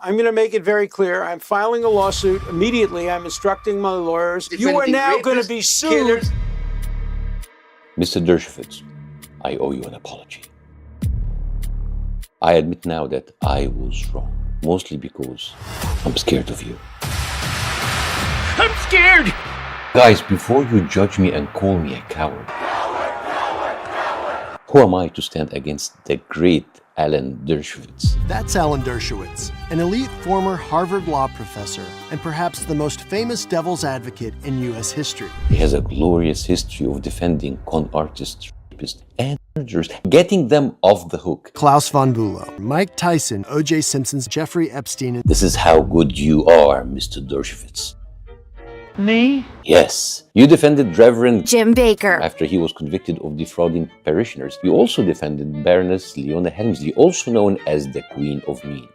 I'm going to make it very clear. I'm filing a lawsuit immediately. I'm instructing my lawyers. You are now going to be sued. Mr. Dershowitz, I owe you an apology. I admit now that I was wrong, mostly because I'm scared of you. I'm scared! Guys, before you judge me and call me a coward, who am I to stand against the great Alan Dershowitz? That's Alan Dershowitz, an elite former Harvard law professor and perhaps the most famous devil's advocate in U.S. history. He has a glorious history of defending con artists, rapists, and murderers, getting them off the hook. Klaus von Bülow, Mike Tyson, O.J. Simpson's Jeffrey Epstein. This is how good you are, Mr. Dershowitz. Me? Yes. You defended Reverend Jim Baker after he was convicted of defrauding parishioners. You also defended Baroness Leona Helmsley, also known as the Queen of Mean.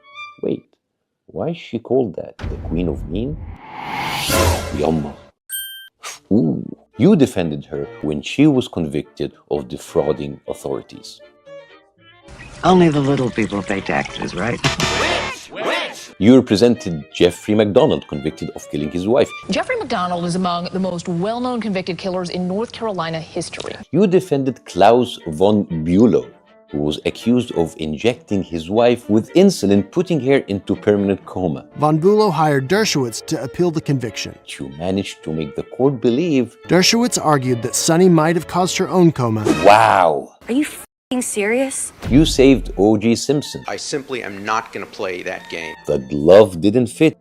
Wait, why is she called that? The Queen of Mean? Yumma. Ooh. You defended her when she was convicted of defrauding authorities. Only the little people pay taxes, right? You represented Jeffrey MacDonald, convicted of killing his wife. Jeffrey MacDonald is among the most well-known convicted killers in North Carolina history. You defended Klaus von Bülow, who was accused of injecting his wife with insulin, putting her into permanent coma. Von Bülow hired Dershowitz to appeal the conviction. You managed to make the court believe. Dershowitz argued that Sonny might have caused her own coma. Wow! Are you f***ing serious? You saved O.J. Simpson. I simply am not going to play that game. The glove didn't fit.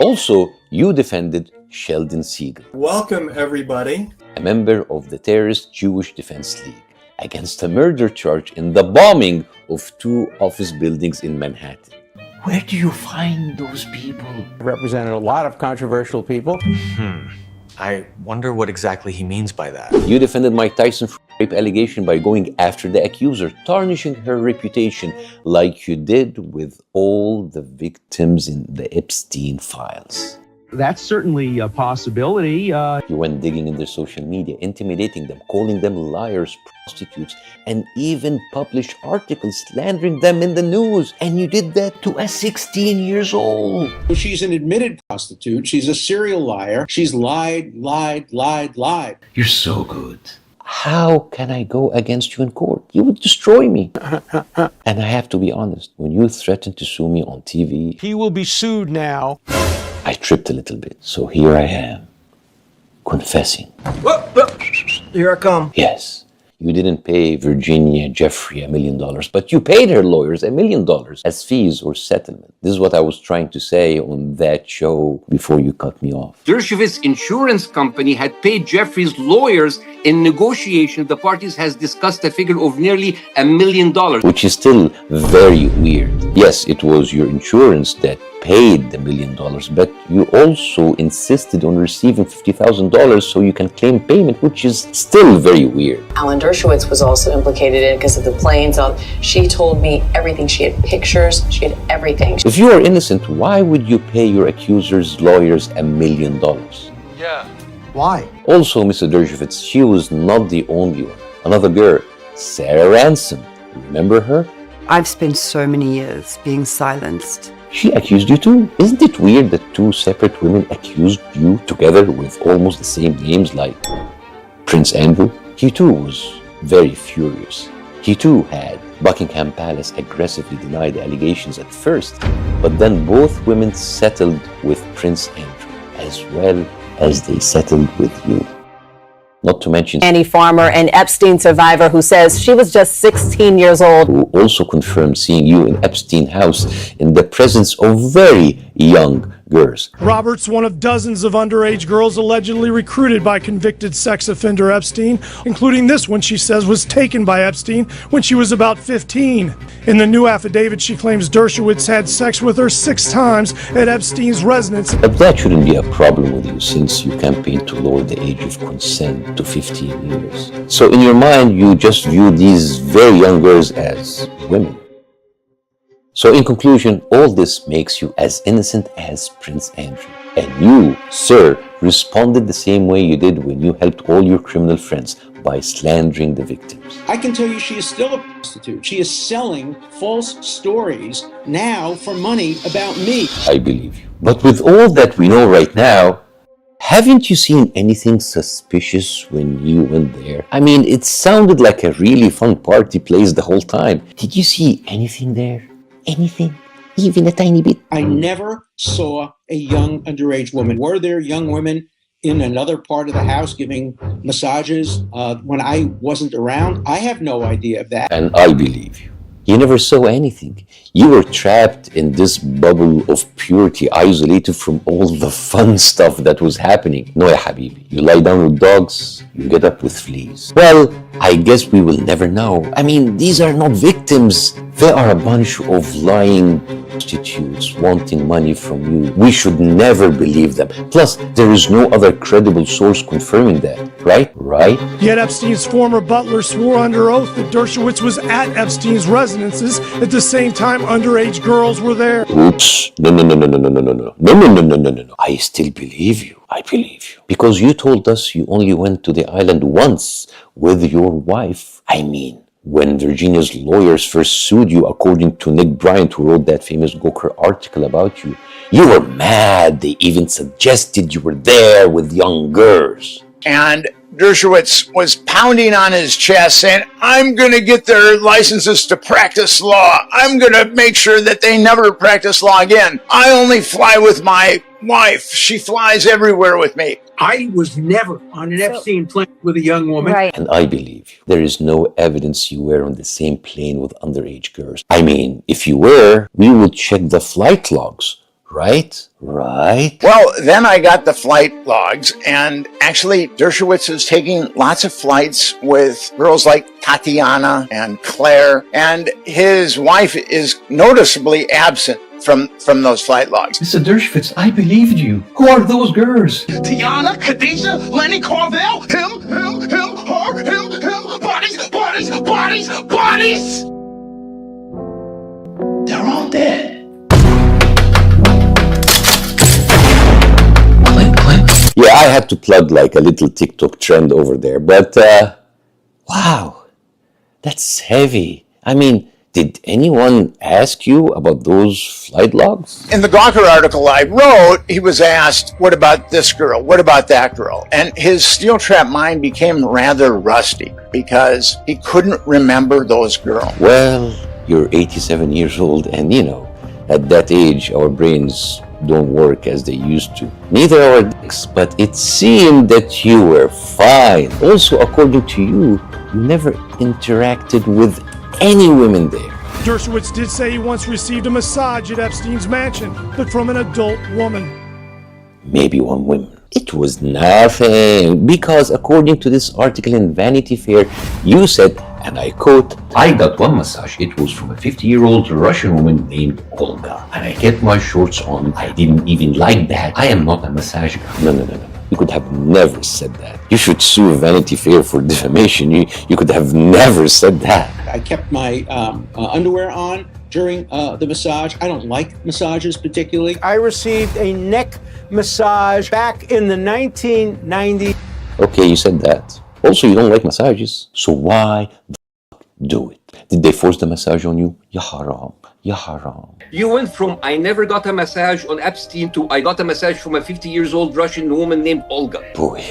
Also, you defended Sheldon Siegel, Welcome, everybody. a member of the terrorist Jewish Defense League, against a murder charge in the bombing of 2 office buildings in Manhattan. Where do you find those people? Represented a lot of controversial people. I wonder what exactly he means by that. You defended Mike Tyson for rape allegation by going after the accuser, tarnishing her reputation like you did with all the victims in the Epstein files. That's certainly a possibility. You went digging in their social media, intimidating them, calling them liars, prostitutes, and even published articles slandering them in the news. And you did that to a 16 years old. She's an admitted prostitute. She's a serial liar. She's lied. You're so good. How can I go against you in court? You would destroy me. And I have to be honest, when you threatened to sue me on TV, He will be sued now. I tripped a little bit. So here I am, confessing. Here I come. Yes, you didn't pay Virginia Jeffrey $1 million, but you paid her lawyers $1 million as fees or settlement. This is what I was trying to say on that show before you cut me off. Dershowitz's insurance company had paid Jeffrey's lawyers. In negotiation, the parties has discussed a figure of nearly $1 million. Which is still very weird. Yes, it was your insurance that paid the $1 million, but you also insisted on receiving $50,000 so you can claim payment, which is still very weird. Alan Dershowitz was also implicated in it because of the planes. She told me everything. She had pictures. She had everything. If you are innocent, why would you pay your accuser's lawyers $1 million? Yeah. Why? Also, Mr. Dershowitz, she was not the only one. Another girl, Sarah Ransom. Remember her? I've spent so many years being silenced. She accused you too. Isn't it weird that 2 separate women accused you together with almost the same names like Prince Andrew? He too was very furious. He too had Buckingham Palace aggressively deny the allegations at first, but then both women settled with Prince Andrew as well as they settled with you. Not to mention Annie Farmer, an Epstein survivor who says she was just 16 years old. who also confirmed seeing you in Epstein house in the presence of very young girls. Robert's one of dozens of underage girls allegedly recruited by convicted sex offender Epstein, including this one she says was taken by Epstein when she was about 15. In the new affidavit, she claims Dershowitz had sex with her 6 times at Epstein's residence. But that shouldn't be a problem with you since you campaigned to lower the age of consent to 15 years. So in your mind, you just view these very young girls as women. So in conclusion, all this makes you as innocent as Prince Andrew. And you, sir, responded the same way you did when you helped all your criminal friends, by slandering the victims. I can tell you she is still a prostitute. She is selling false stories now for money about me. I believe you. But with all that we know right now, haven't you seen anything suspicious when you went there? I mean, it sounded like a really fun party place the whole time. Did you see anything there? Anything? Even a tiny bit? I never saw a young underage woman. Were there young women in another part of the house giving massages when I wasn't around? I have no idea of that. And I believe you. You never saw anything. You were trapped in this bubble of purity, isolated from all the fun stuff that was happening. No, ya habibi. You lie down with dogs, you get up with fleas. Well, I guess we will never know. I mean, these are not victims. They are a bunch of lying prostitutes wanting money from you. We should never believe them. Plus, there is no other credible source confirming that, right? Right? Yet Epstein's former butler swore under oath that Dershowitz was at Epstein's residences at the same time underage girls were there. Oops. No. I still believe you. I believe you. Because you told us you only went to the island once with your wife. I mean, when Virginia's lawyers first sued you, according to Nick Bryant, who wrote that famous Gawker article about you, you were mad. They even suggested you were there with young girls. And Dershowitz was pounding on his chest saying, I'm going to get their licenses to practice law. I'm going to make sure that they never practice law again. I only fly with my wife. She flies everywhere with me. I was never on an Epstein plane with a young woman. Right. And I believe you. There is no evidence you were on the same plane with underage girls. I mean, if you were, we would check the flight logs. Right? Right? Well, then I got the flight logs, and actually Dershowitz is taking lots of flights with girls like Tatiana and Claire, and his wife is noticeably absent from those flight logs. Mr. Dershowitz, I believed you. Who are those girls? Tiana, Khadijah, Lenny Carvel, him, her, him, bodies. They're all dead. Yeah, I had to plug like a little TikTok trend over there, but wow, that's heavy. I mean, did anyone ask you about those flight logs? In the Gawker article I wrote, he was asked, what about this girl? What about that girl? And his steel trap mind became rather rusty because he couldn't remember those girls. Well, you're 87 years old, and you know, at that age, our brains don't work as they used to. Neither our dicks, but it seemed that you were fine. Also, according to you, you never interacted with any women there. Dershowitz did say he once received a massage at Epstein's mansion, but from an adult woman. Maybe one woman. It was nothing, because according to this article in Vanity Fair, you said, and I quote, I got one massage. It was from a 50-year-old Russian woman named Olga. And I kept my shorts on. I didn't even like that. I am not a massage guy. No. You could have never said that. You should sue Vanity Fair for defamation. You could have never said that. I kept my underwear on during the massage. I don't like massages particularly. I received a neck massage back in the 1990s. Okay, you said that. Also, you don't like massages. So why the fuck do it? Did they force the massage on you? Ya haram. Ya haram. You went from I never got a massage on Epstein to I got a massage from a 50-year-old Russian woman named Olga. Boy,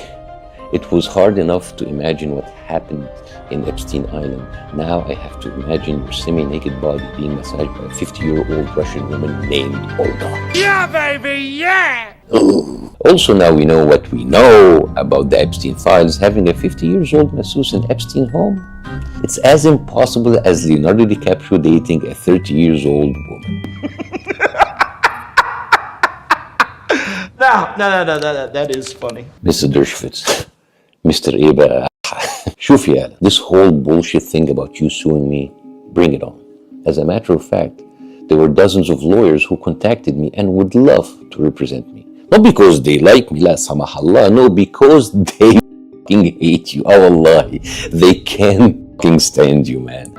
it was hard enough to imagine what happened in Epstein Island. Now I have to imagine your semi-naked body being massaged by a 50-year-old Russian woman named Olga. Yeah, baby, yeah! Ooh. Also, now we know what we know about the Epstein files. Having a 50-year-old masseuse in Epstein home, it's as impossible as Leonardo DiCaprio dating a 30-year-old woman. No, that is funny. Mr. Dershowitz, Mr. Eba, شوف يالا, this whole bullshit thing about you suing me, bring it on. As a matter of fact, there were dozens of lawyers who contacted me and would love to represent me. Not because they like me, la samahallah, no, because they fucking hate you. Oh Allah, they can't fucking stand you, man.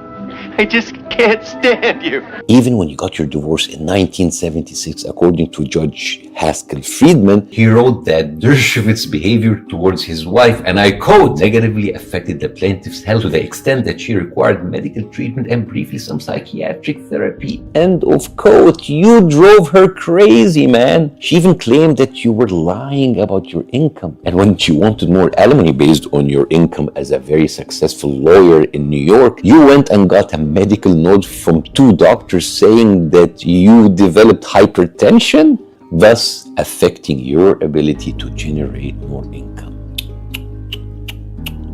I just can't stand you. Even when you got your divorce in 1976, according to Judge Haskell Friedman, he wrote that Dershowitz's behavior towards his wife, and I quote, negatively affected the plaintiff's health to the extent that she required medical treatment and briefly some psychiatric therapy. End of quote. You drove her crazy, man. She even claimed that you were lying about your income. And when she wanted more alimony based on your income as a very successful lawyer in New York, you went and got a medical note from 2 doctors saying that you developed hypertension, thus affecting your ability to generate more income.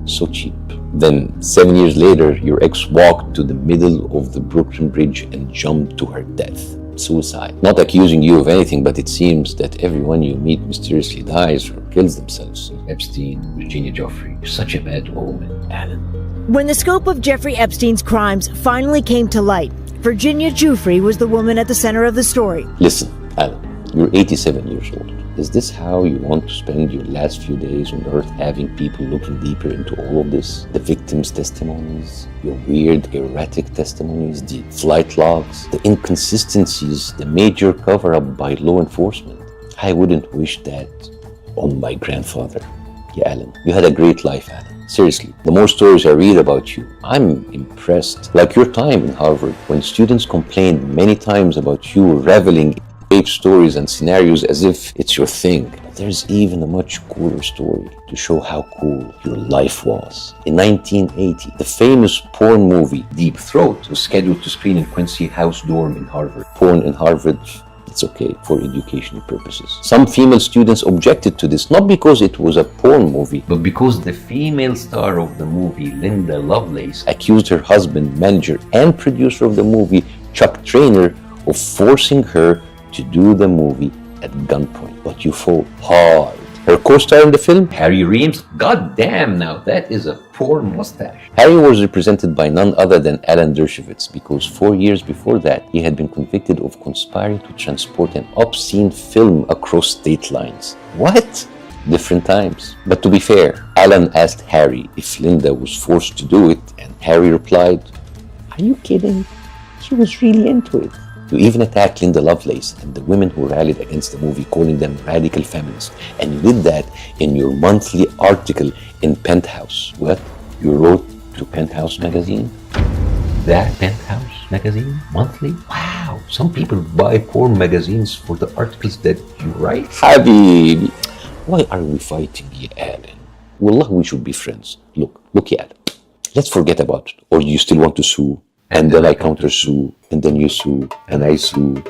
So cheap. Then 7 years later, your ex walked to the middle of the Brooklyn Bridge and jumped to her death. Suicide. Not accusing you of anything, but it seems that everyone you meet mysteriously dies or kills themselves. Epstein, Virginia Giuffre, you're such a bad omen, Alan. When the scope of Jeffrey Epstein's crimes finally came to light, Virginia Giuffre was the woman at the center of the story. Listen, Alan, you're 87 years old. Is this how you want to spend your last few days on Earth, having people looking deeper into all of this? The victims' testimonies, your weird, erratic testimonies, the flight logs, the inconsistencies, the major cover-up by law enforcement. I wouldn't wish that on my grandfather. Yeah, Alan, you had a great life, Alan. Seriously, the more stories I read about you, I'm impressed. Like your time in Harvard, when students complained many times about you reveling in stories and scenarios as if it's your thing. But there's even a much cooler story to show how cool your life was. In 1980, the famous porn movie Deep Throat was scheduled to screen in Quincy House dorm in Harvard. Porn in Harvard, it's okay for educational purposes. Some female students objected to this, not because it was a porn movie, but because the female star of the movie, Linda Lovelace, accused her husband, manager, and producer of the movie, Chuck Traynor, of forcing her to do the movie at gunpoint. But you fought hard. Her co-star in the film, Harry Reams, god damn, now that is a porn mustache. Harry was represented by none other than Alan Dershowitz, because 4 years before that, he had been convicted of conspiring to transport an obscene film across state lines. What? Different times. But to be fair, Alan asked Harry if Linda was forced to do it, and Harry replied, "Are you kidding? She was really into it." You even attacked Linda Lovelace and the women who rallied against the movie, calling them radical feminists. And you did that in your monthly article in Penthouse. What? You wrote to Penthouse magazine? That Penthouse magazine? Monthly? Wow, some people buy porn magazines for the articles that you write? Habibi, why are we fighting here, Alan? Wallah, we should be friends. Look, Alan. Let's forget about it. Or do you still want to sue? And then I counter sue, and then you sue, and I sue.